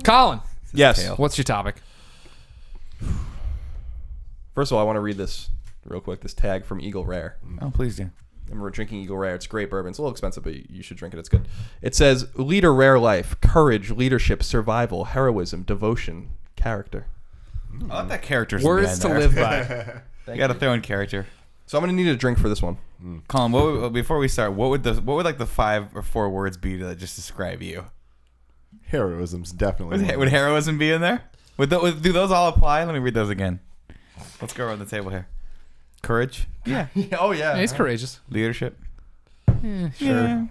Colin. Yes. What's your topic? First of all, I want to read this real quick. This tag from Eagle Rare. Oh, please do. And we're drinking Eagle Rare. It's great bourbon. It's a little expensive, but you should drink it. It's good. It says, lead a rare life, courage, leadership, survival, heroism, devotion, character. I like that character's Words to live by. You got to throw in character. So I'm going to need a drink for this one. Colin, before we start, what would like the 5 or 4 words be to just describe you? Heroism's definitely. Would heroism be in there? Do those all apply? Let me read those again. Let's go around the table here. Courage. Yeah. Oh, yeah. Yeah, he's courageous. Leadership. Yeah, Sure. Yeah.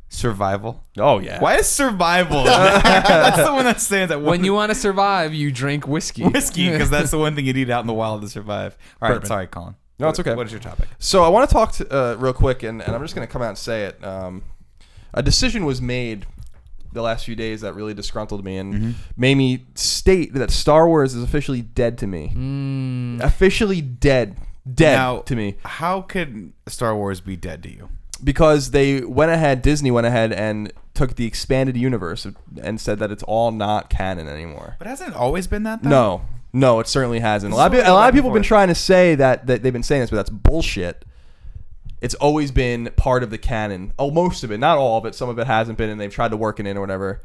Survival. Oh, yeah. Why is survival? That's the one that stands out. When you want to survive, you drink whiskey. Whiskey, because that's the one thing you need out in the wild to survive. All right, Bourbon. sorry, Colin. No, it's okay. What is your topic? So I want to talk real quick, and I'm just going to come out and say it. A decision was made the last few days that really disgruntled me and made me state that Star Wars is officially dead to me. Officially dead. Dead to me. How could Star Wars be dead to you? Because Disney went ahead and took the expanded universe and said that it's all not canon anymore. But hasn't it always been that, though? No, it certainly hasn't. A lot of people have been trying to say that they've been saying this, but that's bullshit. It's always been part of the canon. Oh, most of it. Not all of it. Some of it hasn't been, and they've tried to work it in or whatever.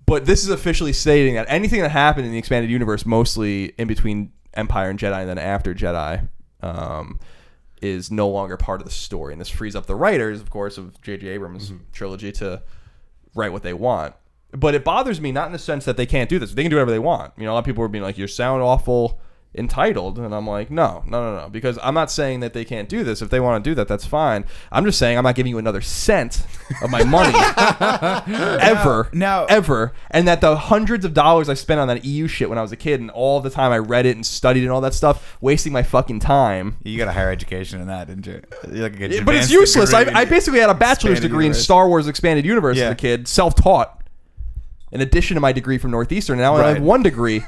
But this is officially stating that anything that happened in the expanded universe, mostly in between Empire and Jedi and then after Jedi, is no longer part of the story. And this frees up the writers, of course, of J.J. Abrams' trilogy to write what they want. But it bothers me, not in the sense that they can't do this. They can do whatever they want. You know, a lot of people were being like, you sound awful entitled. And I'm like, no. Because I'm not saying that they can't do this. If they want to do that, that's fine. I'm just saying I'm not giving you another cent of my money ever. And that the hundreds of dollars I spent on that EU shit when I was a kid and all the time I read it and studied and all that stuff, wasting my fucking time. You got a higher education in that, didn't you? But it's useless. I basically had a bachelor's degree in Star Wars Expanded Universe as a kid, self-taught, in addition to my degree from Northeastern. And now I have one degree,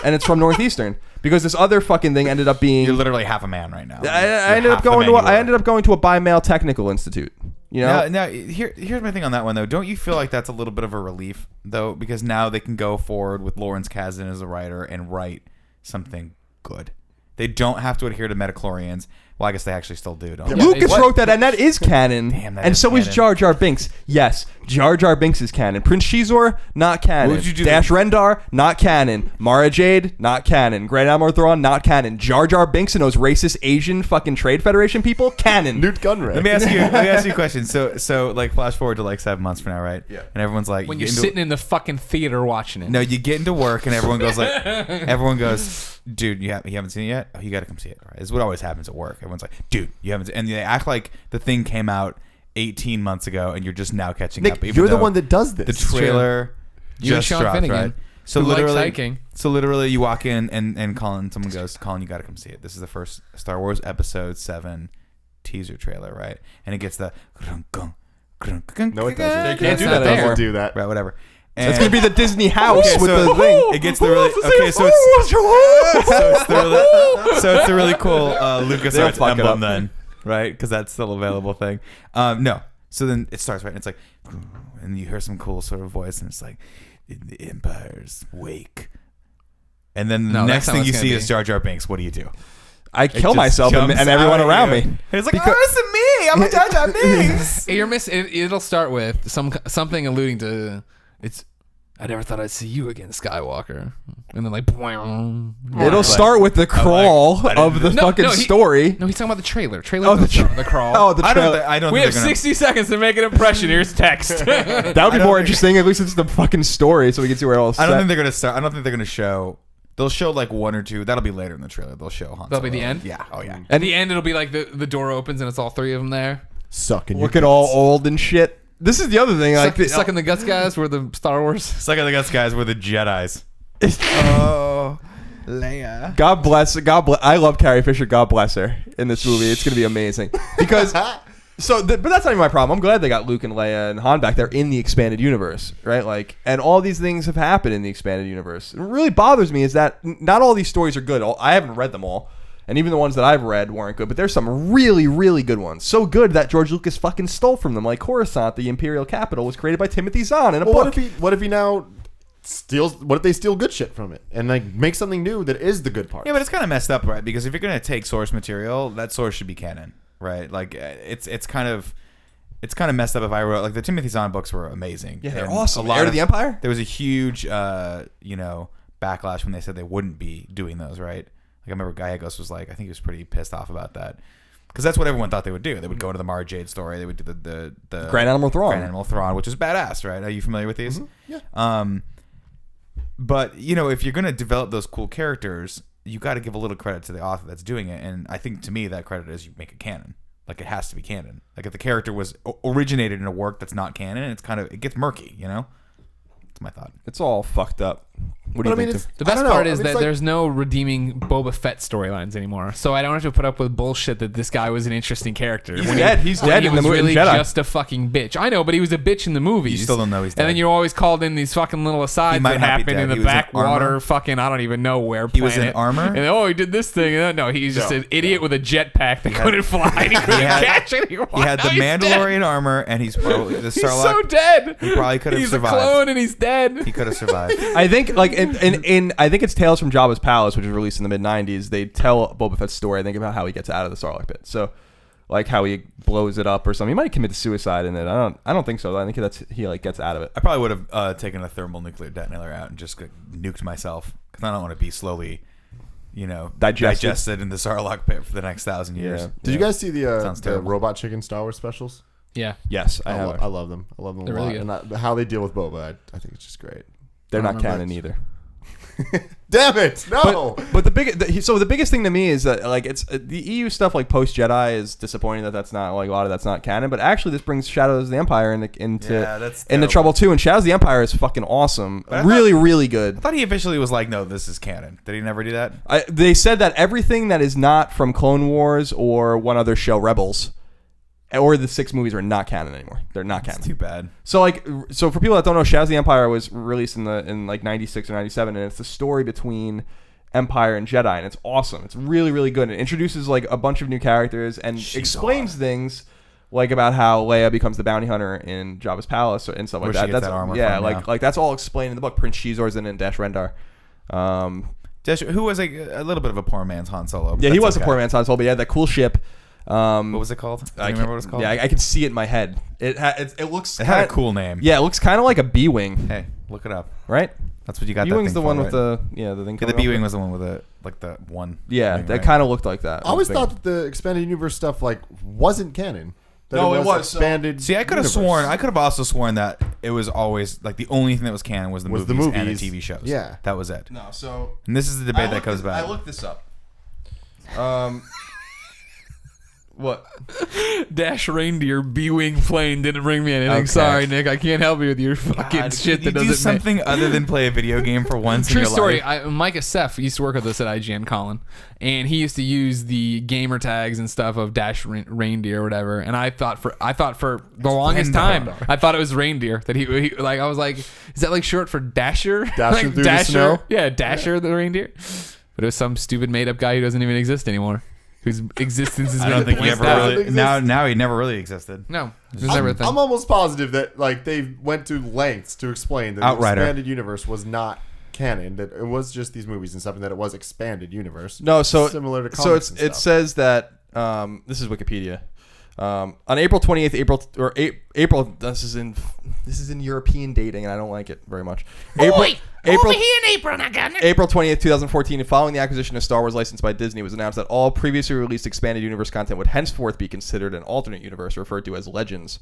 and it's from Northeastern. Because this other fucking thing ended up being... You're literally half a man right now. I ended up going to a bi-male technical institute. You know? Now here's my thing on that one, though. Don't you feel like that's a little bit of a relief, though? Because now they can go forward with Lawrence Kasdan as a writer and write something good. They don't have to adhere to midichlorians. Well, I guess they actually still do, don't they? Lucas wrote that, and that is canon. Damn, that and is so canon. is Jar Jar Binks. Yes, Jar Jar Binks is canon. Prince Shizor, not canon. What did you do Dash Rendar, not canon. Mara Jade, not canon. Grand Admiral Thrawn, not canon. Jar Jar Binks and those racist Asian fucking Trade Federation people, canon. Newt Gunray. Let me ask you a question. So like flash forward to like 7 months from now, right? Yeah. And everyone's like, When you're sitting in the fucking theater watching it. No, you get into work and everyone goes, dude, you haven't seen it yet? Oh, you got to come see it. Right? This is what always happens at work. Everyone's like, dude, you haven't seen it. And they act like the thing came out 18 months ago and you're just now catching up. You're the one that does this. The trailer You and just Sean dropped, Finnegan, right? So who likes literally, hiking. So literally you walk in and someone goes, Colin, you got to come see it. This is the first Star Wars Episode 7 teaser trailer, right? And it gets the... No, it doesn't. They can't do not that there. anymore. Do that. Right, whatever. It's going to be the Disney house with the thing. It gets the really... Okay, so it's the really cool LucasArts emblem then, right? Because that's still an available thing. No. So then it starts, right? And it's like... And you hear some cool sort of voice and it's like... In the Empire's wake. And then the next thing you see is Jar Jar Binks. What do? I kill myself and everyone around me. And it's like, it's me. I'm a Jar Jar Binks. You're missing. It'll start with something alluding to it's. I never thought I'd see you again, Skywalker. And then like, It'll start with the crawl of the fucking story. No, he's talking about the trailer. The crawl. Oh, the trailer. I don't we think have 60 seconds to make an impression. Here's text. That would be more interesting. At least it's the fucking story, so we can see where it all I don't think they're gonna start. I don't think they're gonna show. They'll show like one or two. That'll be later in the trailer. They'll show Han. That'll be the end? Yeah. Oh yeah. At the end, it'll be like the door opens and it's all three of them there. Sucking. Looking all old and shit. This is the other thing. Sucking the guts guys were the Star Wars. Sucking the guts guys were the Jedis. Oh, Leia. God bless. I love Carrie Fisher. God bless her in this movie. It's gonna be amazing because. But that's not even my problem. I'm glad they got Luke and Leia and Han back there in the expanded universe, right? Like, and all these things have happened in the expanded universe. What really bothers me is that not all these stories are good. I haven't read them all, and even the ones that I've read weren't good. But there's some really, really good ones. So good that George Lucas fucking stole from them. Like Coruscant, the Imperial capital, was created by Timothy Zahn in a book. What if he now What if they steal good shit from it and like make something new that is the good part? Yeah, but it's kind of messed up, right? Because if you're gonna take source material, that source should be canon, right? Like it's kind of messed up. If I wrote like the Timothy Zahn books were amazing. Yeah, they're And awesome. Heir to the Empire. There was a huge backlash when they said they wouldn't be doing those, right? Like I remember Gallegos was like, I think he was pretty pissed off about that. Because that's what everyone thought they would do. They would go into the Mara Jade story. They would do the Grand Animal Thrawn. Grand Animal Thrawn, which is badass, right? Are you familiar with these? Mm-hmm. Yeah. But if you're gonna develop those cool characters, you got to give a little credit to the author that's doing it. And I think to me that credit is you make it canon. Like it has to be canon. Like if the character was originated in a work that's not canon, it gets murky. That's my thought. It's all fucked up. What do you think? The best part is that there's no redeeming Boba Fett storylines anymore. So I don't have to put up with bullshit that this guy was an interesting character. He's dead. He's dead He in the was movie. really Jedi. just a fucking bitch. I know, but he was a bitch in the movies. You still don't know he's dead. And then you're always called in these fucking little asides might that not be happen dead. in the He was in backwater armor. fucking I don't even know where He was in planet. armor? And he did this thing. No, he's just an idiot with a jetpack that couldn't fly. And he couldn't catch anyone. He had the Now he's dead. Mandalorian armor, and he's probably the He's Sarlacc. so dead. He probably could have He's survived. a clone and he's dead. He could have survived. I think like I think it's Tales from Jabba's Palace, which was released in the mid '90s. They tell Boba Fett's story. I think about how he gets out of the Sarlacc pit. So, like how he blows it up or something. He might commit suicide in it. I don't think so. I think he like gets out of it. I probably would have taken a thermonuclear detonator out and just nuked myself because I don't want to be slowly, digested in the Sarlacc pit for the next 1,000 years. Yeah. Did you guys see Sounds the terrible. Robot Chicken Star Wars specials? Yeah. Yes, I I have. love them. I love them They're a lot. really good. And how they deal with Boba, I think it's just great. They're I not don't remember canon it. either. Damn it! No. But the biggest thing to me is that like it's the EU stuff like post Jedi is disappointing that that's not like a lot of that's not canon. But actually, this brings Shadows of the Empire into that's into terrible. trouble too. And Shadows of the Empire is fucking awesome, But I really good. I thought he officially was like, no, this is canon. Did he never do that? They said that everything that is not from Clone Wars or one other show, Rebels, or the 6 movies are not canon anymore. They're not canon. It's too bad. So for people that don't know, Shadows of the Empire was released in like 96 or 97, and it's the story between Empire and Jedi, and it's awesome. It's really good. It introduces like a bunch of new characters and explains things like about how Leia becomes the bounty hunter in Jabba's palace and stuff like Where that. she gets That's that armor yeah, from, like that's all explained in the book. Prince Shizor's in it, and Dash Rendar. Who was a little bit of a poor man's Han Solo. Yeah, he was a poor man's Han Solo, but he had that cool ship. What was it called? Do you remember what it was called? Yeah, I can see it in my head. It looks. It had a cool name. Yeah, it looks kind of like a B-wing, Hey, look it up. right? That's what you got. B-wing's that the thing one for, with right? the thing. Yeah, the B-wing was the one with the one. Yeah, wing, that right? kind of looked like that. I always Big. thought that the expanded universe stuff like wasn't canon. That No, it was, expanded. See, I could have universe. sworn. I could have also sworn that it was always like the only thing that was canon was the movies and the TV shows. Yeah. that was it. No, so And this is the debate that comes back. I looked this up. What? Dash reindeer B-wing plane didn't bring me anything. Okay. Sorry, Nick. I can't help you with your fucking God, shit could you that do doesn't something other than play a video game for once in True your story. life? Micah Seth used to work with us at IGN, Colin, and he used to use the gamer tags and stuff of Dash reindeer or whatever. And I thought for the longest time, I thought it was reindeer. That he like. I was like, is that like short for Dasher? Dashing Like through the snow? Yeah, Dasher the reindeer. But it was some stupid made up guy who doesn't even exist anymore. Whose existence has I been don't think he blanked ever out. really. Now he never really existed. No, it was never a thing. I'm almost positive that like they went to lengths to explain that the Outrider. expanded universe was not canon. That it was just these movies and stuff, and that it was expanded universe. No, so similar to so comics it and stuff. says that this is Wikipedia. On April 28th, April. This is in European dating, and I don't like it very much. April 20th, 2014, and following the acquisition of Star Wars license by Disney, it was announced that all previously released expanded universe content would henceforth be considered an alternate universe, referred to as Legends.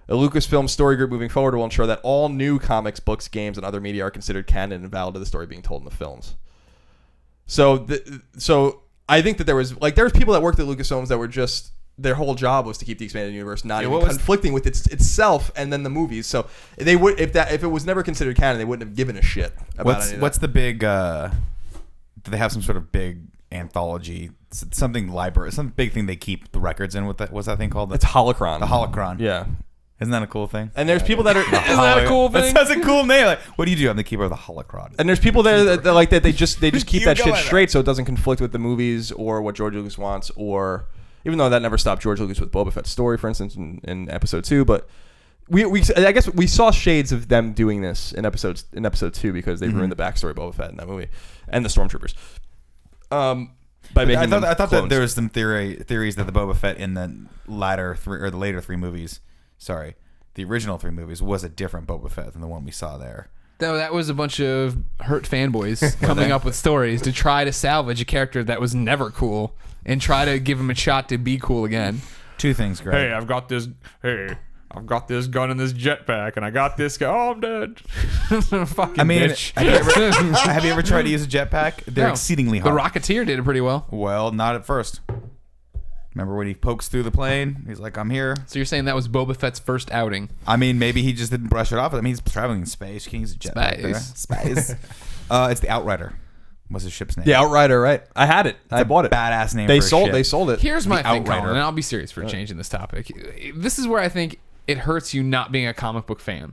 A Lucasfilm story group moving forward will ensure that all new comics, books, games, and other media are considered canon and valid to the story being told in the films. So I think that there was people that worked at Lucasfilms that were just their whole job was to keep the expanded universe not even conflicting with itself and then the movies. So they would if it was never considered canon, they wouldn't have given a shit about any of that. What's the big? Do they have some sort of big anthology? Something library? Some big thing they keep the records in? What's that thing called? It's Holocron. The Holocron. Yeah. Isn't that a cool thing? And there's people that are Isn't that a cool thing? That's a cool name. Like, what do you do? I'm the keeper of the Holocron. and there's people there that like that they just keep You that go shit with straight so it doesn't conflict with the movies or what George Lucas wants, or even though that never stopped George Lucas with Boba Fett's story, for instance, in episode 2, but I guess we saw shades of them doing this in episode 2 because they ruined the backstory of Boba Fett in that movie and the stormtroopers. I thought that there was some theories that the Boba Fett in the later 3 movies, the original 3 movies was a different Boba Fett than the one we saw there. No, that was a bunch of hurt fanboys coming up with stories to try to salvage a character that was never cool and try to give him a shot to be cool again. 2 things, Greg. Hey, I've got this gun in this jetpack, and I got this guy. Oh, I'm dead. Fucking bitch. Have you ever tried to use a jetpack? They're exceedingly hard. The Rocketeer did it pretty well. Well, not at first. Remember when he pokes through the plane? He's like, I'm here. So you're saying that was Boba Fett's first outing? I mean, maybe he just didn't brush it off. I mean, he's traveling in space. You can't use a jetpack. Space. It's the Outrider. What's his ship's name? The Outrider, right? I had it. I bought it. Badass name. They for sold. a ship. They sold it. Here's my thing, Colin, and I'll be serious for changing this topic. This is where I think it hurts you not being a comic book fan,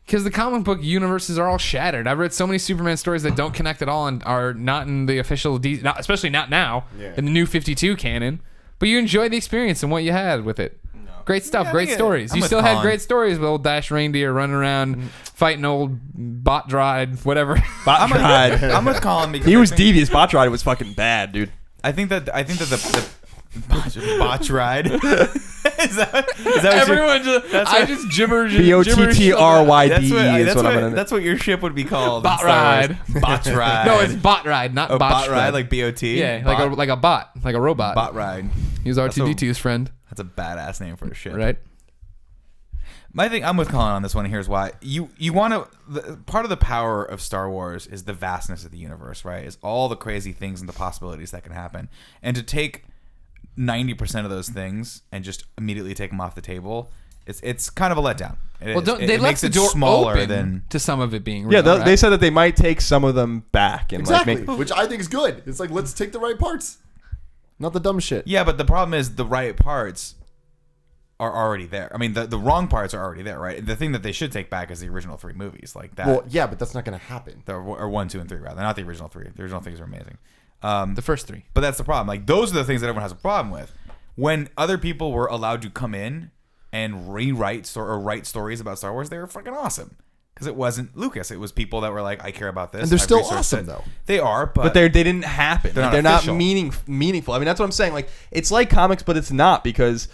because the comic book universes are all shattered. I've read so many Superman stories that don't connect at all and are not in the official, especially not now in the new 52 canon. But you enjoyed the experience and what you had with it. No. Great stuff, great stories. You still had great stories with old Dash Reindeer running around fighting old Bot Ride, whatever. Bot Ride. I'm with Colin because he was devious. Bot Ride was fucking bad, dude. I think that the Botch Ride. is that what everyone just gibberish. BOTTRYDE. That's what your ship would be called. Bot Ride. Botch Ride. No, it's Bot Ride, not Botch Ride, like BOT. Yeah, like a bot, like a robot. Bot Ride. He was R2-D2's friend. That's a badass name for a ship, right? My thing, I'm with Colin on this one. Here's why. You want to. Part of the power of Star Wars is the vastness of the universe, right? Is all the crazy things and the possibilities that can happen, and to take 90% of those things and just immediately take them off the table, it's kind of a letdown. They left the door open to some of it being real, right? They said that they might take some of them back and which I think is good. It's like, let's take the right parts, not the dumb shit. Yeah, but the problem is the right parts are already there. I mean, the wrong parts are already there, right? The thing that they should take back is the original 3 movies, like that. Well, yeah, but that's not going to happen. Or 1, 2, and 3 rather, not the original 3. The original 3s are amazing. The first 3. But that's the problem. Like, those are the things that everyone has a problem with. When other people were allowed to come in and rewrite or write stories about Star Wars, they were fucking awesome. Because it wasn't Lucas. It was people that were like, I care about this. And they're still awesome, though. They are, but they didn't happen. They're not meaningful. I mean, that's what I'm saying. Like, it's like comics, but it's not, because,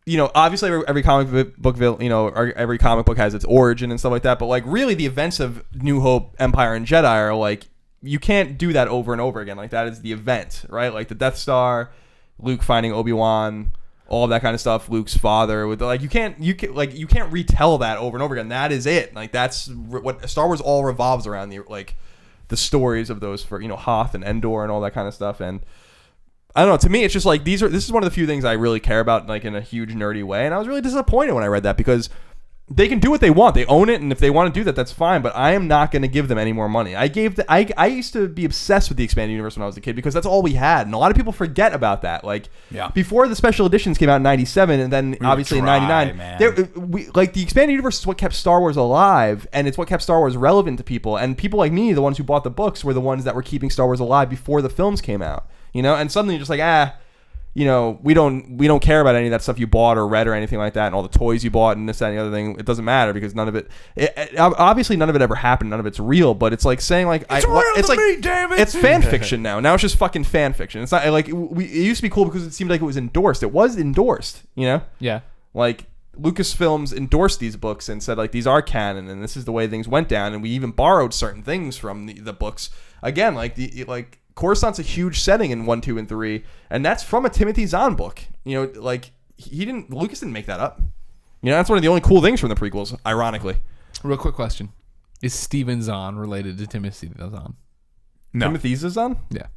you know, obviously every comic book, you know, every comic book has its origin and stuff like that. But, like, really the events of New Hope, Empire, and Jedi are, like, you can't do that over and over again. Like, that is the event, right? Like the Death Star, Luke finding Obi-Wan, all of that kind of stuff. Luke's father, with you can't retell that over and over again. That is it. Like, that's what Star Wars all revolves around, the stories of those, for, you know, Hoth and Endor and all that kind of stuff. And I don't know. To me, it's just like this is one of the few things I really care about, like, in a huge nerdy way. And I was really disappointed when I read that, because they can do what they want. They own it, and if they want to do that, that's fine. But I am not going to give them any more money. I used to be obsessed with the expanded universe when I was a kid, because that's all we had, and a lot of people forget about that. Like, before the special editions came out in '97, and then obviously in '99, the expanded universe is what kept Star Wars alive, and it's what kept Star Wars relevant to people. And people like me, the ones who bought the books, were the ones that were keeping Star Wars alive before the films came out. You know, and suddenly you're just like, you know, we don't care about any of that stuff you bought or read or anything like that, and all the toys you bought and this, that, and the other thing. It doesn't matter, because none of it obviously none of it ever happened. None of it's real. But it's like saying, like, it's fan fiction now. Now it's just fucking fan fiction. It's not like it used to be cool because it seemed like it was endorsed. It was endorsed, you know? Yeah. Like, Lucasfilms endorsed these books and said, like, these are canon and this is the way things went down, and we even borrowed certain things from the books. Again, like Coruscant's a huge setting in 1, 2, and 3, and that's from a Timothy Zahn book. You know, like, Lucas didn't make that up. You know, that's one of the only cool things from the prequels, ironically. Real quick question: is Steven Zahn related to Timothy Zahn? No. Timothy Zahn? Yeah.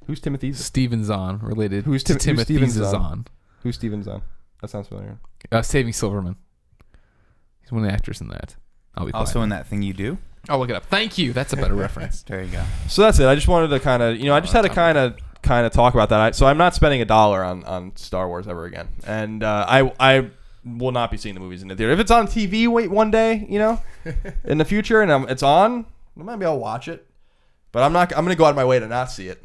Who's Timothy? Steven Zahn related to Timothy Zahn. Who's Steven Zahn? That sounds familiar. Saving Silverman. He's one of the actors in that. I'll be also in That Thing You Do. I'll look it up. Thank you. That's a better reference. There you go. So that's it. I just wanted to kind of, you know, I just had to kind of talk about that. So I'm not spending $1 on Star Wars ever again, and I will not be seeing the movies in the theater. If it's on TV, one day, you know, in the future, and it's on, maybe I'll watch it. But I'm going to go out of my way to not see it.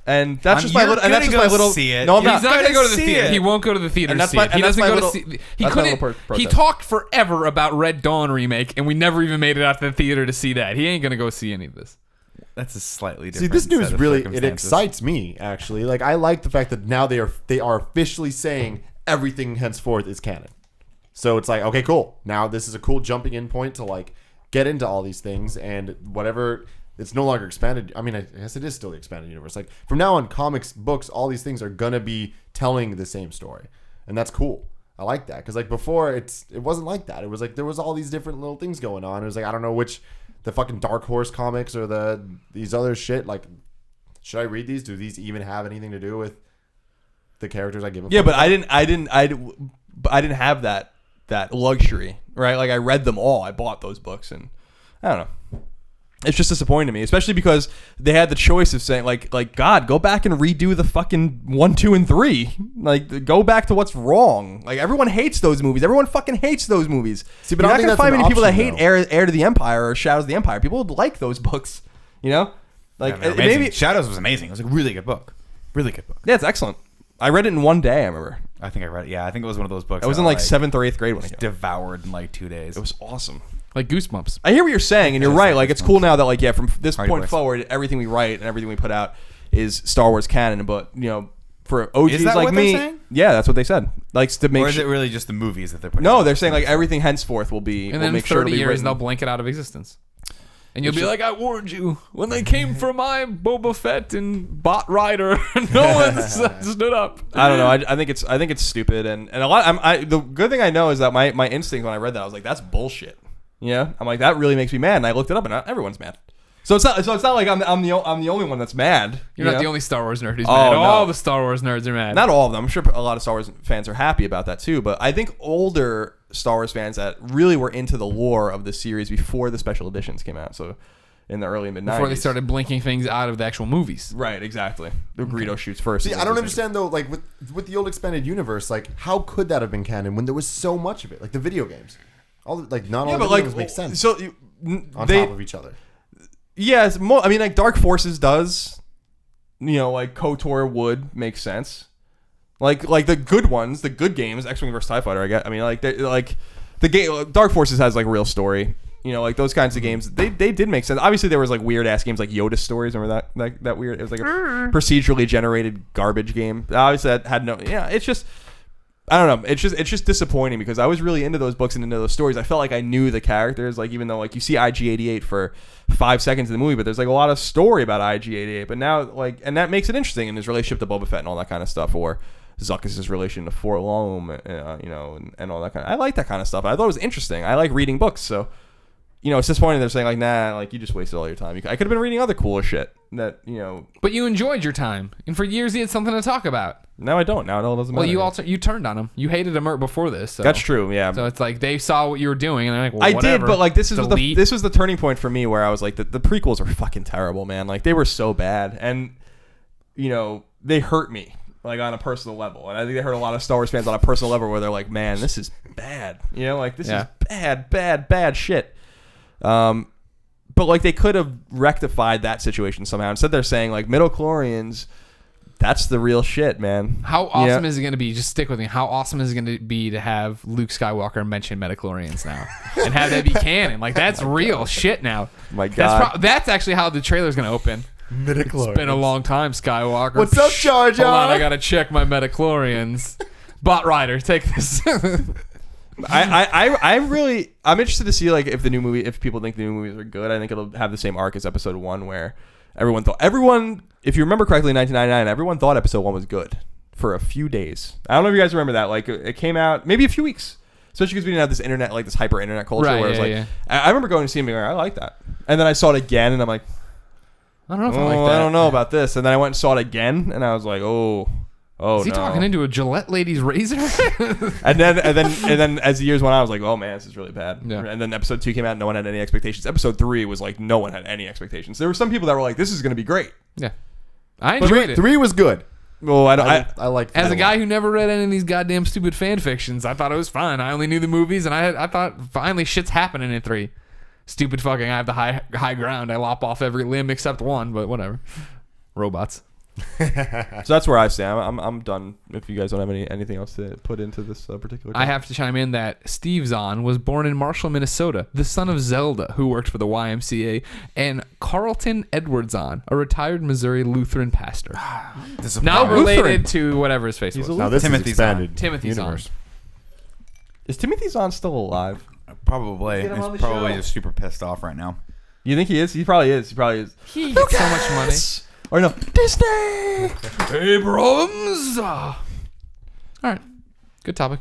And that's just my You're little. And that's gonna just my go little. see it. No, I'm He's not. not gonna go to the see theater. it. He won't go to the theater And to that's see my- it. He and that's doesn't my go little- to see. He that's my couldn't. little He protest. talked forever about Red Dawn remake, and we never even made it out to the theater to see that. He ain't gonna go see any of this. That's a slightly See, different. this news set of really it circumstances. excites me actually. Like I like the fact that now they are officially saying everything henceforth is canon. So it's like, okay, cool. Now this is a cool jumping in point to like get into all these things and whatever. It's no longer expanded. I mean, I guess it is still the expanded universe. Like from now on, comics, books, all these things are gonna be telling the same story, and that's cool. I like that because like before, it wasn't like that. It was like there was all these different little things going on. It was like I don't know which the fucking Dark Horse comics or these other shit. Like, should I read these? Do these even have anything to do with the characters I give a Yeah, fuck but about? I didn't have that luxury, right? Like I read them all. I bought those books, and I don't know. It's just disappointing to me, especially because they had the choice of saying, like God, go back and redo the fucking 1, 2, and 3. Like, go back to what's wrong. Like, everyone hates those movies. Everyone fucking hates those movies. See, but You're I not don't gonna think find that's many an people that option, hate Heir to the Empire or Shadows of the Empire. People would like those books, you know? Like, Yeah, they're amazing. maybe Shadows was amazing. It was a really good book. Really good book. yeah, it's excellent. I read it in one day. I remember. I think I read it. Yeah, I think it was one of those books. I was that in like I, 7th or 8th grade when I just got it. devoured in like 2 days. It was awesome. Like Goosebumps. I hear what you're saying, and you're Yeah, right. it's Like, like it's cool now that, like, yeah, from this Hardy point Boys. forward, everything we write and everything we put out is Star Wars canon. But, you know, for OGs Is that like what they're me, saying? yeah, that's what they said. Likes to make or is it sure. really just the movies that they're putting? No, out? they're saying like everything henceforth will be. And will then in make sure 30 it'll be years, written. they'll blink it out of existence. And you'll be like, I warned you. When they came for my Boba Fett and Bot Rider, no one stood up. I don't know. I think it's stupid, and a lot. The good thing I know is that my instinct when I read that, I was like, that's bullshit. Yeah, I'm like, that really makes me mad, and I looked it up, and everyone's mad. So it's not like I'm the only one that's mad. You're you not know? the only Star Wars nerd who's Oh, mad. no. All the Star Wars nerds are mad. Not all of them. I'm sure a lot of Star Wars fans are happy about that too. But I think older Star Wars fans that really were into the lore of the series before the special editions came out. So in the early mid 90s. Before they started blinking things out of the actual movies. Right, exactly. The Greedo shoots first. See, and I then don't goes understand though. Like with the old expanded universe, like how could that have been canon when there was so much of it? Like the video games, not all the video games make sense So on they, top of each other. yes, I mean, like Dark Forces does. You know, like KOTOR would make sense. Like the good ones, the good games, X-Wing versus TIE Fighter. I mean, like the game. Dark Forces has like real story. You know, like those kinds of games, they did make sense. Obviously, there was like weird ass games like Yoda Stories. Remember that weird? It was like a procedurally generated garbage game. Obviously, that had no. Yeah, it's just. I don't know. It's just disappointing because I was really into those books and into those stories. I felt like I knew the characters. Like even though like you see IG-88 for 5 seconds in the movie, but there's like a lot of story about IG-88. But now like and that makes it interesting in his relationship to Boba Fett and all that kind of stuff, or Zuckuss' relation to Fort Lom, you know, and all that kind of. I like that kind of stuff. I thought it was interesting. I like reading books, so. You know, it's disappointing they're saying like, nah, like you just wasted all your time. I could have been reading other cooler shit that you know. But you enjoyed your time, and for years you had something to talk about. Now I don't. Now it all doesn't matter. Well, you turned on him. You hated him before this. So. That's true. Yeah. So it's like they saw what you were doing, and they're like, well, I whatever. did, but like this was Delete. the turning point for me where I was like the prequels are fucking terrible, man. Like they were so bad, and you know they hurt me like on a personal level, and I think they hurt a lot of Star Wars fans on a personal level where they're like, man, this is bad. You know, like this is bad shit. But like they could have rectified that situation somehow. Instead, they're saying like midichlorians. That's the real shit, man. How awesome is it going to be? Just stick with me. How awesome is it going to be to have Luke Skywalker mention midichlorians now and have that be canon? Like that's real shit now. My God, That's actually how the trailer's going to open. Midichlorians. It's been a long time, Skywalker. What's up, Jar Jar? Hold on, I gotta check my midichlorians. Bot Rider, take this. I'm interested to see like if people think the new movies are good. I think it'll have the same arc as Episode 1, where everyone, if you remember correctly, in 1999, everyone thought Episode 1 was good for a few days. I don't know if you guys remember that. Like it came out maybe a few weeks, especially because we didn't have this internet, like this hyper internet culture. Right, where it was yeah, like, I remember going to see him and being like, I like that, and then I saw it again, and I'm like, I don't know if I like that. I don't know about this, and then I went and saw it again, and I was like, oh. Is he talking into a Gillette lady's razor? and then as the years went on, I was like, oh man, this is really bad. Yeah. And then Episode 2 came out, no one had any expectations. Episode 3 was like, no one had any expectations. There were some people that were like, this is going to be great. Yeah, I enjoyed it. 3 was good. Well, I like As a guy who never read any of these goddamn stupid fan fictions, I thought it was fun. I only knew the movies, and I thought finally shit's happening in 3. Stupid fucking, I have the high ground. I lop off every limb except one, but whatever. Robots. So that's where I stand. I'm done. If you guys don't have anything else to put into this particular I have to chime in that Steve Zahn was born in Marshall, Minnesota, the son of Zelda, who worked for the YMCA, and Carlton Edward Zahn, a retired Missouri Lutheran pastor. Not related to whatever his face was. Now this Timothy is expanded Timothy Zahn. universe. Is Timothy Zahn still alive? Probably. Get him on He's the probably show. just super pissed off right now. You think he is? He probably is. He gets so much money. Or no, Disney. Abrams. All right. Good topic.